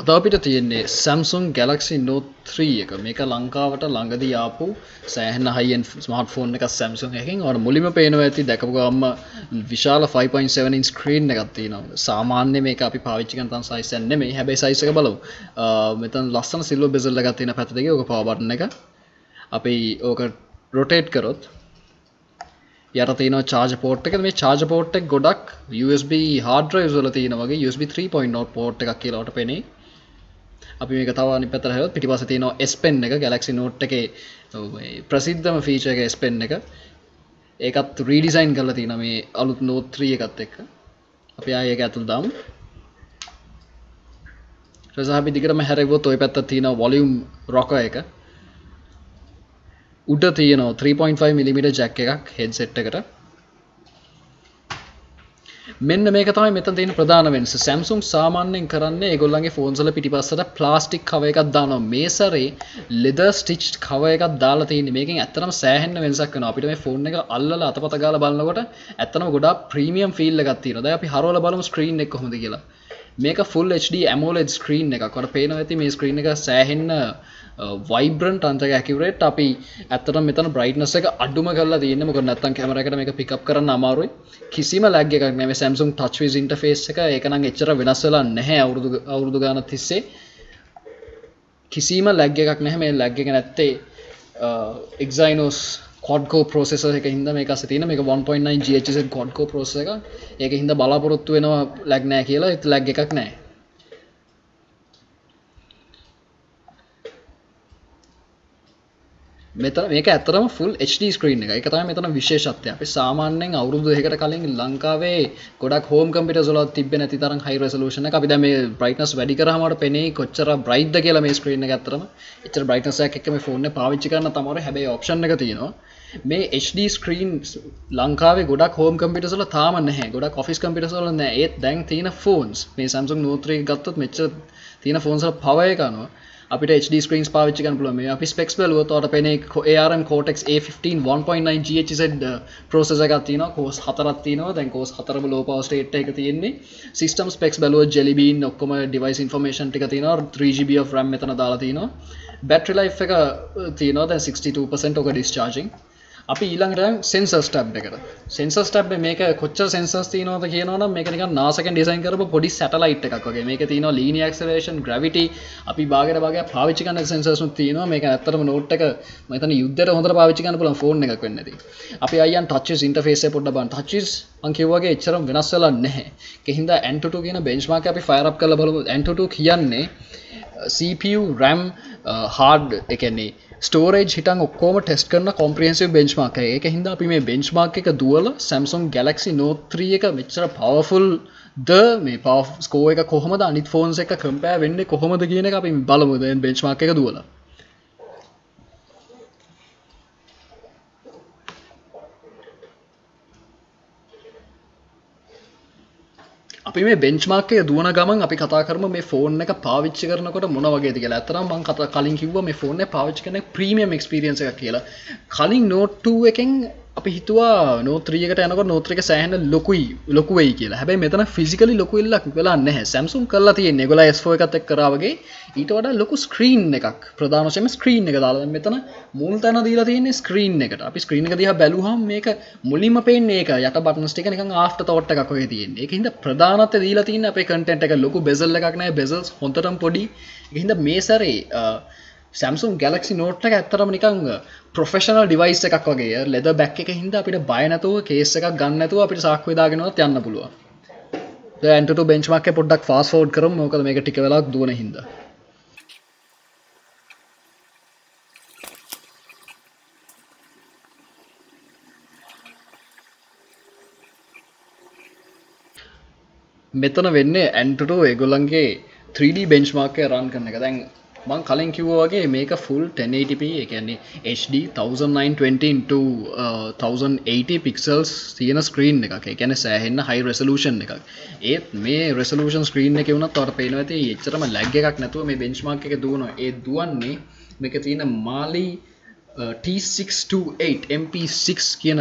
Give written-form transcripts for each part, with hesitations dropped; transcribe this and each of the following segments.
අද අපිට තියෙන්නේ Samsung Galaxy Note 3 එක. මේක ලංකාවට ළඟදී ආපු සෑහෙන high end smartphone එකක් Samsung එකකින්. ඔයාලට මුලින්ම පේනවා ඇති දැකපු ගමන්ම විශාල 5.7 inch screen එකක් තියෙනවා. සාමාන්‍ය මේක අපි පාවිච්චි කරන තරම් size එක නෙමෙයි. හැබැයි size එක බලමු. මෙතන ලස්සන silver bezel එකක් තියෙන පැත්ත දෙකේ. ඕක power button එක. අපි ඕක rotate කරොත් යට තියෙනවා charger port එක. මේ charger port එක ගොඩක් USB hard drives වල තියෙන වගේ USB 3.0 port එකක් කියලා ඔයාලට පේන්නේ. අපි මේක තව අනිත් පැත්තට හැරුවොත් පිටිපස්සේ තියෙනවා S Pen එක Galaxy Note එකේ ප්‍රසිද්ධම feature එක S Pen එක. ඒකත් redesign කරලා තියෙනවා මේ අලුත් Note 3 එකත් එක්ක. අපි ආයෙ ඒක ඇතුළට දාමු. ඊට පස්සේ අපි දිගටම හැරෙව්වොත් ওই පැත්තට තියෙනවා volume rocker එක. උඩ තියෙනවා 3.5mm jack එකක් headset එකට. මෙන්න මේක තමයි මෙතන තියෙන ප්‍රධාන වෙනස. Samsung සාමාන්‍යයෙන් කරන්නේ ඒගොල්ලන්ගේ phones වල පිටිපස්සට plastic cover එකක් දානවා. මේ සැරේ leather stitched cover එකක් දාලා තියෙන්නේ. මේකෙන් ඇත්තටම සෑහෙන වෙනසක් වෙනවා. අපිට මේ phone එක අල්ලලා අතපත ගාලා බලනකොට ඇත්තටම ගොඩාක් premium feel එකක් තියෙනවා. දැන් අපි හරවලා බලමු screen එක කොහොමද කියලා. මේක full HD AMOLED screen එකක්. ඔයාලට පේනවා ඇති මේ screen එක සෑහෙන vibrant අන්තක accurate. අපි ඇත්තටම මෙතන brightness එක අඩුම කරලා තියෙන්නේ. මොකද නැත්තම් කැමරා එකට මේක pick up කරන්න අමාරුයි. කිසිම lag එකක් නැහැ මේ Samsung TouchWiz interface එක. ඒක නම් එච්චර වෙනස් වෙලා නැහැ අවුරුදු ගානක් තිස්සේ. කිසිම lag එකක් නැහැ. මේ lag එක නැත්තේ Exynos quad-core processor එකක හින්දා මේක අස්සේ තියෙන මේක 1.9 GHz quad-core processor එකක්. ඒකේ හින්දා බලාපොරොත්තු වෙනවා lag නැහැ කියලා. ඒත් lag එකක් නැහැ. මෙතන මේක ඇත්තටම full HD screen එක. ඒක තමයි මෙතන විශේෂත්වය. අපි සාමාන්‍යයෙන් අවුරුදු දෙකකට කලින් ලංකාවේ ගොඩක් home computers වල තිබ්බේ නැති තරම් high resolution එක. අපි දැන් මේ brightness වැඩි කරාම අපට පෙනේ කොච්චර bright ද කියලා මේ screen එක ඇත්තටම. එච්චර brightness එකක් එක්ක මේ phone එක පාවිච්චි කරන්න තමයි. හැබැයි option එක තියෙනවා. මේ HD screen ලංකාවේ ගොඩක් home computers වල තාම නැහැ. ගොඩක් office computers වල නැහැ. ඒත් දැන් තියෙන phones මේ Samsung Note 3 ගත්තොත් මෙච්චර තියෙන phones වල power එක අනුව අපිට HD screens පාවිච්චි කරන්න පුළුවන්. මේ අපි specs බලුවොත් ඔයාලට පේන්නේ ARM Cortex A15 1.9 GHz processor එකක් තියෙනවා. cores 4ක් තියෙනවා. දැන් cores 4ම low power state එක තියෙන්නේ. system specs බලුවොත් Jelly Bean ඔක්කොම device information ටික තියෙනවා. 3GB of RAM මෙතන දාලා තියෙනවා. battery life එක තියෙනවා දැන් 62% ඔක discharging. අපි ඊළඟට sensors tab එකට. sensors tab එක මේක කොච්චර sensors තියෙනවද කියනවනම් මේක නිකන් NASA එකෙන් ඩිසයින් කරපු පොඩි satellite එකක් වගේ. මේකේ තියෙනවා linear acceleration, gravity. අපි භාගයට භාගයක් පාවිච්චි කරන sensors උත් තියෙනවා. මේක ඇත්තටම Note එක මම හිතන්නේ යුද්ධයට හොඳට පාවිච්චි කරන්න පුළුවන් phone එකක් වෙන්න ඇති. අපි අයියන් TouchWiz interface එක පොඩ්ඩක් බලන්න. TouchWiz මම කිව්වා වගේ එච්චරම වෙනස් වෙලා නැහැ. ඒකින් හින්දා Antutu කියන benchmark එක අපි fire up කරලා බලමු. Antutu කියන්නේ CPU, RAM, hard ඒ කියන්නේ storage හිටන් ඔක්කොම ටෙස්ට් කරන comprehensive benchmark එක. ඒක හින්දා අපි මේ benchmark එක දුවලා Samsung Galaxy Note 3 එක මෙච්චර powerful ද මේ power score එක කොහොමද අනිත් phones එක compare වෙන්නේ කොහොමද කියන එක අපි බලමු දැන් benchmark එක දුවලා. අපි මේ benchmark එක දුවන ගමන් අපි කතා කරමු මේ phone එක පාවිච්චි කරනකොට මොන වගේද කියලා. ඇත්තටම මම කලින් කිව්වා මේ phone එක පාවිච්චි කරන premium experience එකක් කියලා. කලින් Note 2 එකෙන් අපි හිතුවා Note 3 එකට යනකොට Note 3 එක සෑහෙන ලොකු වෙයි කියලා. හැබැයි මෙතන physically ලොකු ඉල්ලක් වෙලා නැහැ. Samsung කරලා තියෙන්නේ ඒගොල්ලෝ S4 එකත් එක්ක කරා වගේ ඊට වඩා ලොකු screen එකක්. ප්‍රධාන වශයෙන්ම screen එක දාලා දැන් මෙතන මුල් තැන දීලා තියෙන්නේ screen එකට. අපි screen එක දිහා බැලුවහම මේක මුලින්ම පේන්නේ ඒක යට buttons ටික නිකන් after thought එකක් වගේ තියෙන්නේ. ඒකින්ද ප්‍රධානත්වය දීලා තියෙන්නේ අපේ content එක ලොකු bezel එකක් නැහැ. bezels හොඳටම පොඩි. ඒකින්ද මේ සැරේ Samsung Galaxy Note එක ඇත්තටම නිකන් professional device එකක් වගේ. leather back එකකින් හින්දා අපිට බය නැතුව case එකක් ගන්න නැතුව අපිට සාක්කුවේ දාගෙනවත් යන්න පුළුවන්. දැන් Antutu benchmark එක පොඩ්ඩක් fast forward කරමු. මොකද මේක ටික වෙලාවක් දුවන හින්දා. මෙතන වෙන්නේ Antutu ඒගොල්ලන්ගේ 3D benchmark එක run කරන එක. දැන් මම කලින් කිව්වා වගේ මේක full 1080p ඒ කියන්නේ HD 1920 into 1080 pixels තියෙන screen එකක්. ඒ කියන්නේ සෑහෙන high resolution එකක්. ඒත් මේ resolution screen එකේ වුණත් ඔයාලට පේනවා ඇති එච්චරම lag එකක් නැතුව මේ benchmark එක දුවනවා. ඒ දුවන්නේ මේකේ තියෙන Mali T628 MP6 කියන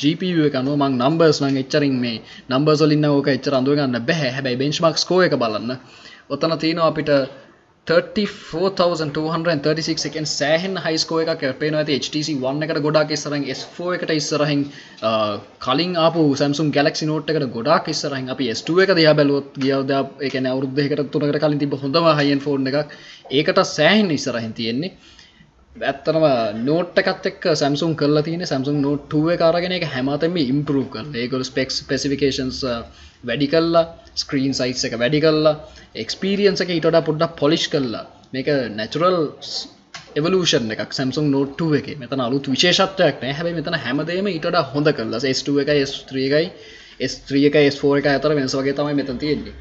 GPU එක අනුව මම numbers නම් එච්චරින් මේ numbers වලින් නම් ඕක එච්චර අඳුර ගන්න බෑ. හැබැයි benchmark score එක බලන්න. ඔතන තියෙනවා අපිට 34,236 එකෙන් සෑහෙන හයි ස්කෝර් එකක් පේනවා ඇති HTC One එකට ගොඩාක් ඉස්සරහින් S4 එකට ඉස්සරහින් කලින් ආපු Samsung Galaxy Note එකට ගොඩාක් ඉස්සරහින් අපි S2 එක දිහා බැලුවොත් ගියවදා ඒ කියන්නේ අවුරුදු දෙකකට තුනකට කලින් තිබ්බ හොඳම high end phone එකක් ඒකට සෑහෙන ඉස්සරහින් තියෙන්නේ ඇත්තටම Note එකත් එක්ක Samsung කරලා තියෙන්නේ Samsung Note 2 එක අරගෙන ඒක හැමතෙම improve කරලා ඒගොල්ලෝ specifications වැඩි කළා screen size එක වැඩි කළා experience එක ඊට වඩා පොඩ්ඩක් polish කළා මේක natural evolution එකක් Samsung Note 2 එකේ මෙතන අලුත් විශේෂත්වයක් නැහැ හැබැයි මෙතන හැමදේම ඊට වඩා හොඳ කළා S2 එකයි S3 එකයි S3 එකයි S4 එකයි අතර වෙනස වගේ තමයි මෙතන තියෙන්නේ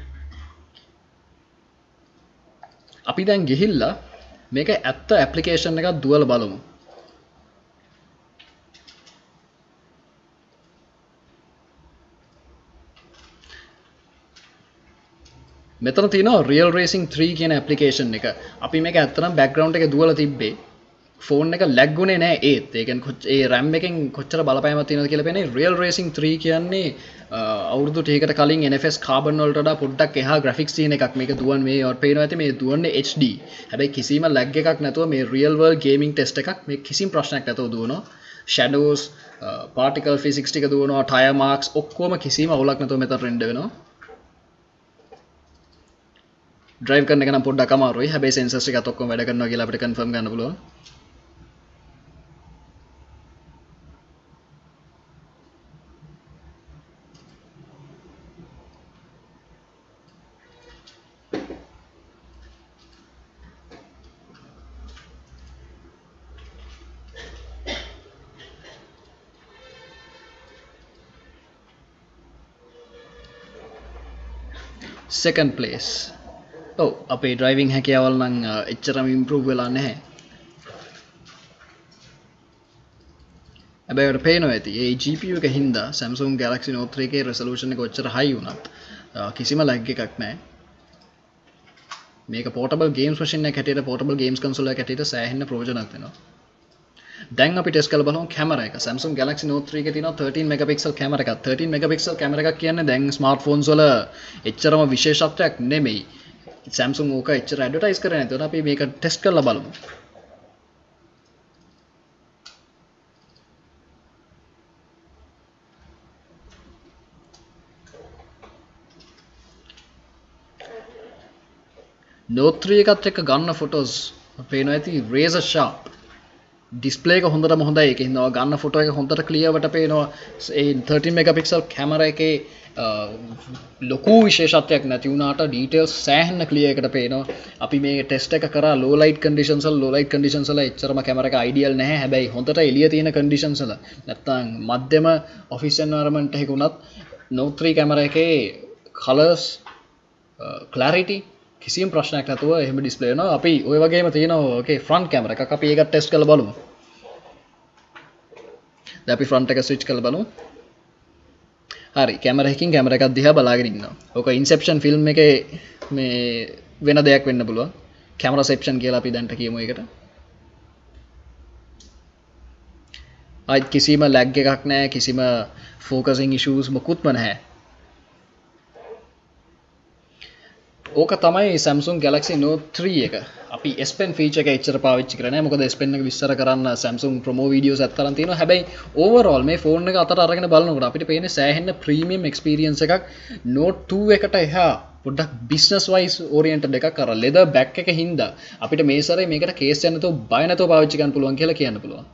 අපි දැන් ගිහිල්ලා මේක ඇත්ත ඇප්ලිකේෂන් එකක් දුවලා බලමු මෙතන තියෙනවා Real Racing 3 කියන ඇප්ලිකේෂන් එක. අපි මේක ඇත්තටම බෑග්ග්‍රවුන්ඩ් එකේ දුවලා තිබ්බේ. ෆෝන් එක ලැග් උනේ නැහැ ඒත්. ඒ කියන්නේ ඒ RAM එකෙන් කොච්චර බලපෑමක් තියෙනවද කියලා පේන්නේ Real Racing 3 කියන්නේ අවුරුදු ටිකකට කලින් NFS Carbon වලට වඩා පොඩ්ඩක් එහා graphics තියෙන එකක්. මේක දුවන්නේ මේ පේනවා ඇති මේ දුවන්නේ HD. හැබැයි කිසිම ලැග් එකක් නැතුව මේ real world gaming test එකක් මේ කිසිම ප්‍රශ්නයක් නැතුව දුවනවා. shadows particle physics ටික දුවනවා tire marks ඔක්කොම කිසිම අවුලක් නැතුව මෙතන render වෙනවා. drive කරන එක නම් පොඩ්ඩක් අමාරුයි. හැබැයි sensors ටිකත් ඔක්කොම වැඩ කරනවා කියලා අපිට confirm ගන්න පුළුවන්. second place අපේ driving හැකියාවල් නම් එච්චරම improve වෙලා නැහැ. හැබැයි ඔයාලට පේනවා ඇති ඒ GPU එක හින්දා Samsung Galaxy Note 3 එකේ resolution එක ඔච්චර high වුණත් කිසිම lag එකක් නැහැ. මේක portable games machine එකක් හැටියට portable games console එකක් හැටියට සෑහෙන ප්‍රයෝජනවත් වෙනවා. දැන් අපි ටෙස්ට් කරලා බලමු කැමරා එක. Samsung Galaxy Note 3 එකේ තියෙනවා 13 megapixel කැමරා එකක්. 13 megapixel කැමරා එකක් කියන්නේ දැන් smartphones වල එච්චරම විශේෂත්වයක් නෙමෙයි. Samsung ඕක එච්චර ඇඩ්වර්ටයිස් කරන්නේ නැතුව අපි මේක ටෙස්ට් කරලා බලමු. Note 3 එකත් එක්ක ගන්න ෆොටෝස් පේනවා ඇති razor sharp. display එක හොඳටම හොඳයි. ඒකේ හින්දා ගන්න ෆොටෝ එක හොඳට clear වට පේනවා. ඒ 13 megapixel කැමරා එකේ ලොකු විශේෂත්වයක් නැති වුණාට details සෑහෙන clear එකට පේනවා. අපි මේ ටෙස්ට් එක කරා low light conditions වල එච්චරම කැමරා එක ideal නැහැ. හැබැයි හොඳට එළිය තියෙන conditions වල නැත්තම් මධ්‍යම office environment එකක උනත් Note 3 කැමරා එකේ colors clarity කිසිම ප්‍රශ්නයක් නැතුව එහෙම display වෙනවා. අපි ওই වගේම තියෙනවා okay front camera එකක්. අපි ඒක ටෙස්ට් කරලා බලමු. දැන් අපි front එක switch කරලා බලමු. හරි කැමරා එකකින් කැමරා එකක් දිහා බලාගෙන ඉන්නවා. ඕක Inception film එකේ මේ වෙන දෙයක් වෙන්න පුළුවන්. Cameraception කියලා අපි දැන්ට කියමු ඒකට. ආයිත් කිසිම lag එකක් නැහැ. කිසිම focusing issues මොකුත්ම නැහැ. ඕක තමයි Samsung Galaxy Note 3 එක. අපි S Pen feature එක එච්චර පාවිච්චි කරන්නේ නැහැ. මොකද S Pen එක විස්තර කරන්න Samsung promo videos අත්තරන් තියෙනවා. හැබැයි overall මේ phone එක අතට අරගෙන බලනකොට අපිට පේන්නේ සෑහෙන premium experience එකක් Note 2 එකට එහා පොඩ්ඩක් business wise oriented එකක් අර leather back එක හින්දා අපිට මේ සැරේ මේකට case එක නැතුව බය නැතුව පාවිච්චි කරන්න පුළුවන් කියලා කියන්න පුළුවන්.